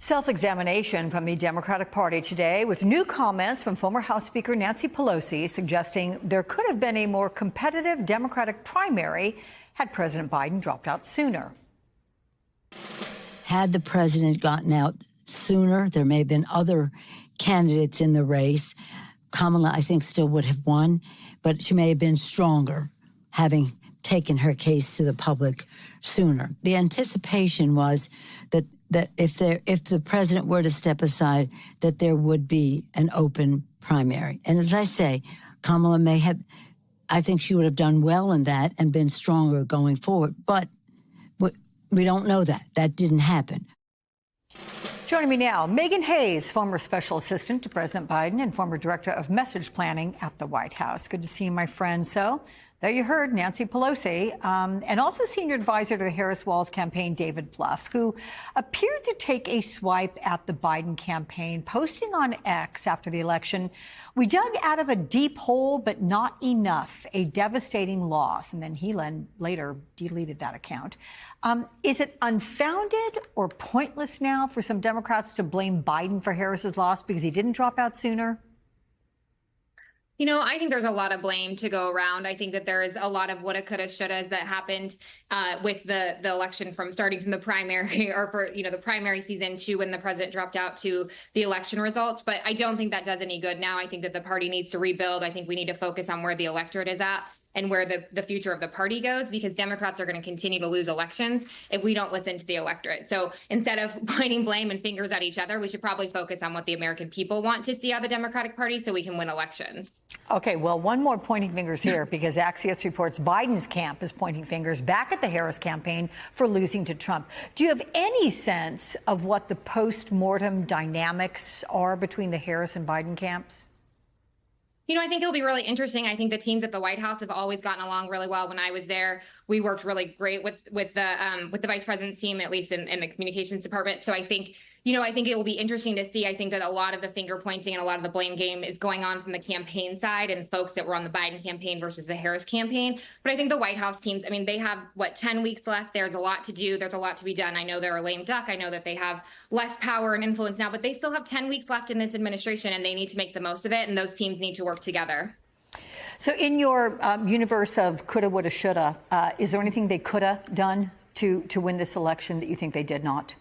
Self-examination from the Democratic Party today with new comments from former House Speaker Nancy Pelosi suggesting there could have been a more competitive Democratic primary had President Biden dropped out sooner. Had the president gotten out sooner, there may have been other candidates in the race. Kamala, I think, still would have won, but she may have been stronger having taken her case to the public sooner. The anticipation was that if the president were to step aside, that there would be an open primary. And as I say, Kamala may have, I think she would have done well in that and been stronger going forward. But we don't know that. That didn't happen. Joining me now, Megan Hayes, former special assistant to President Biden and former director of message planning at the White House. Good to see you, my friend. So there you heard Nancy Pelosi, and also senior advisor to the Harris-Walz campaign, David Plouffe, who appeared to take a swipe at the Biden campaign, posting on X after the election, "We dug out of a deep hole, but not enough, a devastating loss." And then he later deleted that account. Is it unfounded or pointless now for some Democrats to blame Biden for Harris's loss because he didn't drop out sooner? You know, I think there's a lot of blame to go around. I think that there is a lot of woulda, coulda, shouldas that happened with the election, from starting from the primary or for, the primary season to when the president dropped out to the election results. But I don't think that does any good now. I think that the party needs to rebuild. I think we need to focus on where the electorate is at and where the future of the party goes, because Democrats are going to continue to lose elections if we don't listen to the electorate. So instead of pointing blame and fingers at each other, we should probably focus on what the American people want to see out of the Democratic Party so we can win elections. Okay, well, one more pointing fingers here, because Axios reports Biden's camp is pointing fingers back at the Harris campaign for losing to Trump. Do you have any sense of what the post-mortem dynamics are between the Harris and Biden camps? I think it'll be really interesting. I think the teams at the White House have always gotten along really well. When I was there, we worked really great with the vice president's team, at least in the communications department. So I think it will be interesting to see. I think that a lot of the finger pointing and a lot of the blame game is going on from the campaign side and folks that were on the Biden campaign versus the Harris campaign. But I think the White House teams, they have 10 weeks left. There's a lot to do. There's a lot to be done. I know they're a lame duck. I know that they have less power and influence now, but they still have 10 weeks left in this administration, and they need to make the most of it. And those teams need to work together. So in your universe of coulda, woulda, shoulda, is there anything they could have done to win this election that you think they did not?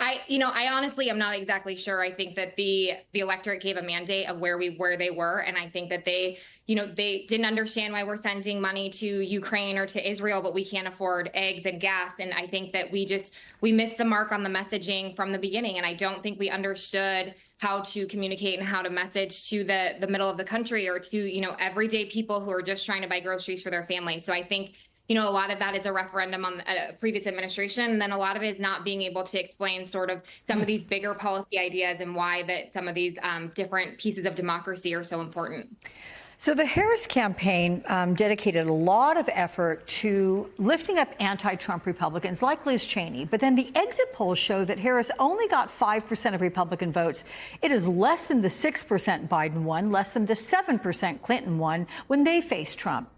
I honestly am not exactly sure. I think that the electorate gave a mandate of where they were. And I think that they didn't understand why we're sending money to Ukraine or to Israel, but we can't afford eggs and gas. And I think that we missed the mark on the messaging from the beginning. And I don't think we understood how to communicate and how to message to the middle of the country or to, everyday people who are just trying to buy groceries for their family. So I think a lot of that is a referendum on a previous administration. And then a lot of it is not being able to explain sort of some of these bigger policy ideas and why that some of these different pieces of democracy are so important. So the Harris campaign dedicated a lot of effort to lifting up anti-Trump Republicans like Liz Cheney. But then the exit polls show that Harris only got 5% of Republican votes. It is less than the 6% Biden won, less than the 7% Clinton won when they faced Trump.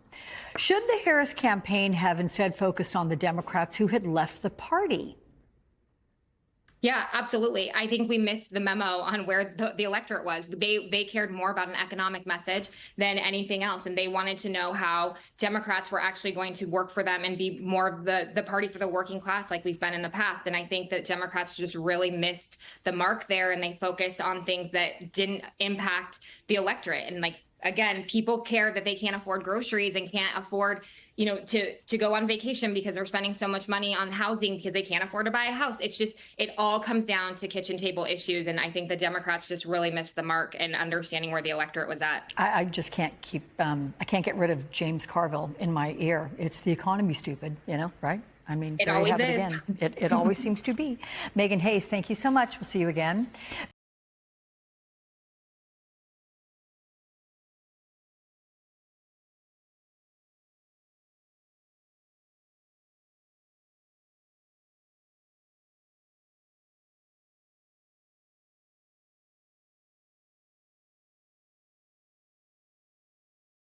Should the Harris campaign have instead focused on the Democrats who had left the party? Yeah, absolutely. I think we missed the memo on where the electorate was. They cared more about an economic message than anything else. And they wanted to know how Democrats were actually going to work for them and be more of the party for the working class like we've been in the past. And I think that Democrats just really missed the mark there, and they focused on things that didn't impact the electorate. And again, people care that they can't afford groceries and can't afford, to go on vacation because they're spending so much money on housing because they can't afford to buy a house. It's just, it all comes down to kitchen table issues. And I think the Democrats just really missed the mark in understanding where the electorate was at. I just can't I can't get rid of James Carville in my ear. It's the economy, stupid, right? It there always you have is. it again. It always seems to be. Megan Hayes, thank you so much. We'll see you again.